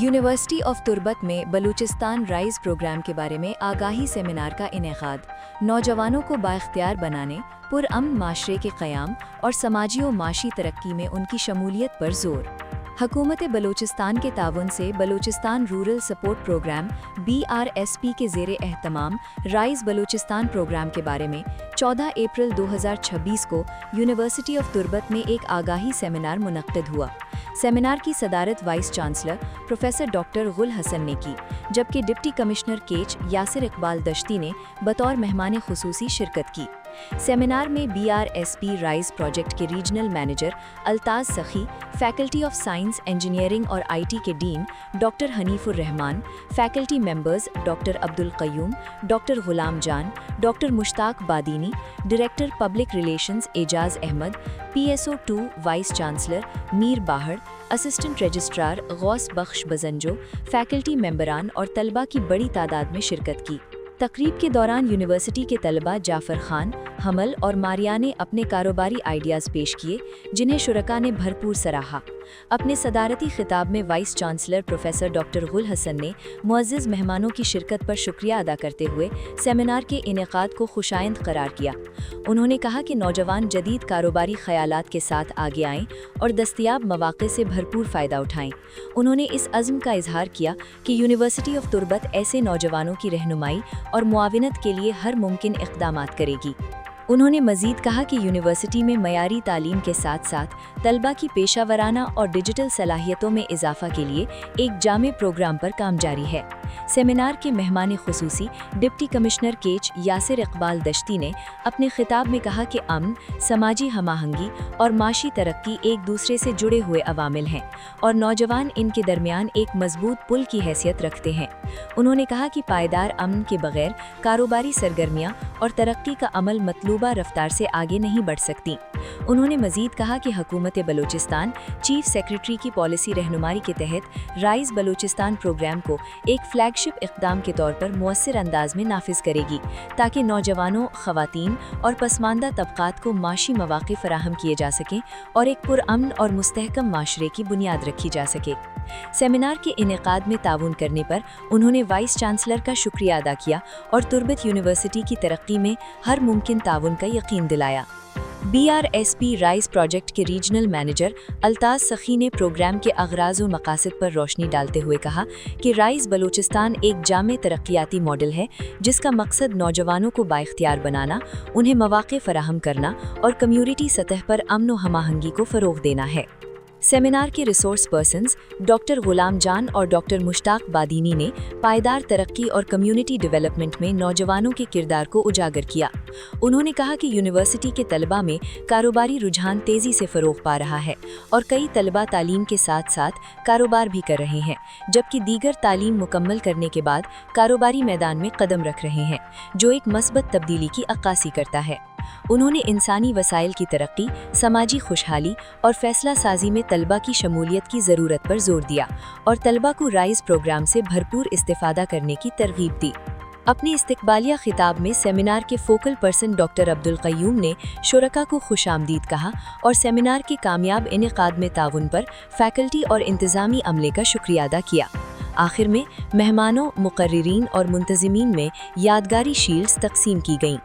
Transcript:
University of Turbat में Balochistan rise programme के बारे में आगाही सेमिनार का इनेकाद। नौजवानों को बाइख्तियार बनाने, पुरअमन माशरे के क़याम और समाजी और माशी तरक्की में उनकी शमूलियत पर जोर। हुकूमत बलूचिस्तान के ताउन से Balochistan rural support programme BRSP के ज़ेरे एहतमाम राइज बलूचिस्तान प्रोग्राम के बारे में 14 अप्रैल 2026 को यूनिवर्सिटी ऑफ तुर्बत में एक आगाही सेमिनार मुनक्किद हुआ। सेमिनार की सदारत वाइस चांसलर प्रोफेसर डॉक्टर गुल हसन ने की, जबकि डिप्टी कमिश्नर केच यासिर इकबाल दश्ती ने बतौर मेहमान खुसूसी शिरकत की। सेमिनार में BRSP राइज प्रोजेक्ट के regional manager Altaz Sakhi, faculty of science, engineering और IT के dean doctor Haneefur Rahman, faculty members doctor Abdul Qayyum, doctor Ghulam Jan, doctor Mushtaq Badini, director public relations Ejaz Ahmed, PSO2 vice chancellor Mir Bahar, assistant registrar Ghaus Bakhsh Bizenjo, faculty मेंबरान और तलबा की बड़ी तादाद में शिरकत की। तकरीब के दौरान यूनिवर्सिटी के तलबा जाफ़र खान, हमल और मारिया ने अपने कारोबारी आइडियाज़ पेश किए, जिन्हें शुरका ने भरपूर सराहा। अपने सदारती खिताब में वाइस चांसलर प्रोफेसर डॉक्टर गुल हसन ने मुअज़्ज़िज़ मेहमानों की शिरकत पर शुक्रिया अदा करते हुए सेमिनार के इनेकाद को खुशाइंद करार किया। उन्होंने कहा कि नौजवान जदीद कारोबारी ख़यालात के साथ आगे आएं और दस्तयाब मौक़े से भरपूर फ़ायदा उठाएं। उन्होंने इस अज़्म का इजहार किया कि यूनिवर्सिटी ऑफ तुर्बत ऐसे नौजवानों की रहनुमाई और मुआविनत के लिए हर मुमकिन इक़दामात करेगी। उन्होंने मज़ीद कहा कि यूनिवर्सिटी में मयारी तालीम के साथ साथ तलबा की पेशावराना और डिजिटल सलाहियतों में इजाफ़ा के लिए एक जामे प्रोग्राम पर काम जारी है। सेमिनार के मेहमान खुसूसी डिप्टी कमिश्नर केच यासिर इकबाल दश्ती ने अपने खिताब में कहा कि अमन, समाजी हमाहंगी और माशी तरक्की एक दूसरे से जुड़े हुए अवामिल हैं और नौजवान इनके दरमियान एक मजबूत पुल की हैसियत रखते हैं। उन्होंने कहा कि पायदार अमन के बगैर कारोबारी सरगर्मियाँ और तरक्की का अमल मतलूबा रफ्तार से आगे नहीं बढ़ सकती। उन्होंने मज़ीद कहा कि हुकूमत बलूचिस्तान चीफ सेक्रेटरी की पॉलिसी रहनुमाई के तहत राइज बलूचिस्तान प्रोग्राम को एक फ्लैगशिप इक़दाम के तौर पर मुअस्सिर अंदाज में नाफिज करेगी, ताकि नौजवानों, ख़वातीन और पसमानदा तबक़ात को माशी मौक़े फ़राहम किए जा सकें और एक पुरअमन और मुस्तहकम माशरे की बुनियाद रखी जा सके। सेमिनार के इनेकाद में ताउन करने पर उन्होंने वाइस चांसलर का शुक्रिया अदा किया और तुर्बत यूनिवर्सिटी की तरक्की में हर मुमकिन ताउन का यकीन दिलाया। BRSP राइज प्रोजेक्ट के रीजनल मैनेजर अल्ताज सखी ने प्रोग्राम के अगराज़ और मकासद पर रोशनी डालते हुए कहा कि राइज बलूचिस्तान एक जामे तरक्याती मॉडल है, जिसका मकसद नौजवानों को बाइख्तियार बनाना, उन्हें मौक़े फ़राहम करना और कम्युनिटी सतह पर अमन व हमाहंगी को फ़रोग़ देना है। सेमिनार के रिसोर्स पर्सन्स डॉक्टर गुलाम जान और डॉक्टर मुश्ताक बादीनी ने पायदार तरक्की और कम्युनिटी डेवलपमेंट में नौजवानों के किरदार को उजागर किया। उन्होंने कहा कि यूनिवर्सिटी के तलबा में कारोबारी रुझान तेज़ी से फ़रोग़ पा रहा है और कई तलबा तालीम के साथ साथ कारोबार भी कर रहे हैं, जबकि दीगर तालीम मुकम्मल करने के बाद कारोबारी मैदान में कदम रख रहे हैं, जो एक मस्बत तब्दीली की अक्कासी करता है। उन्होंने इंसानी वसाइल की तरक्की, समाजी खुशहाली और फैसला साजी में तलबा की शमूलियत की ज़रूरत पर जोर दिया और तलबा को राइज प्रोग्राम से भरपूर इस्तिफ़ादा करने की तरगीब दी। अपने इस्तकबालिया खिताब में सेमिनार के focal person doctor Abdul Qayyum ने शुरका को खुशामदीद कहा और सेमिनार के कामयाब इनेकाद में ताउन पर फैकल्टी और इंतज़ामी अमले का शुक्रिया अदा किया। आखिर में मेहमानों, मुक़र्रिरीन और मुंतज़िमीन में यादगारी शील्ड्स तक़सीम की गईं।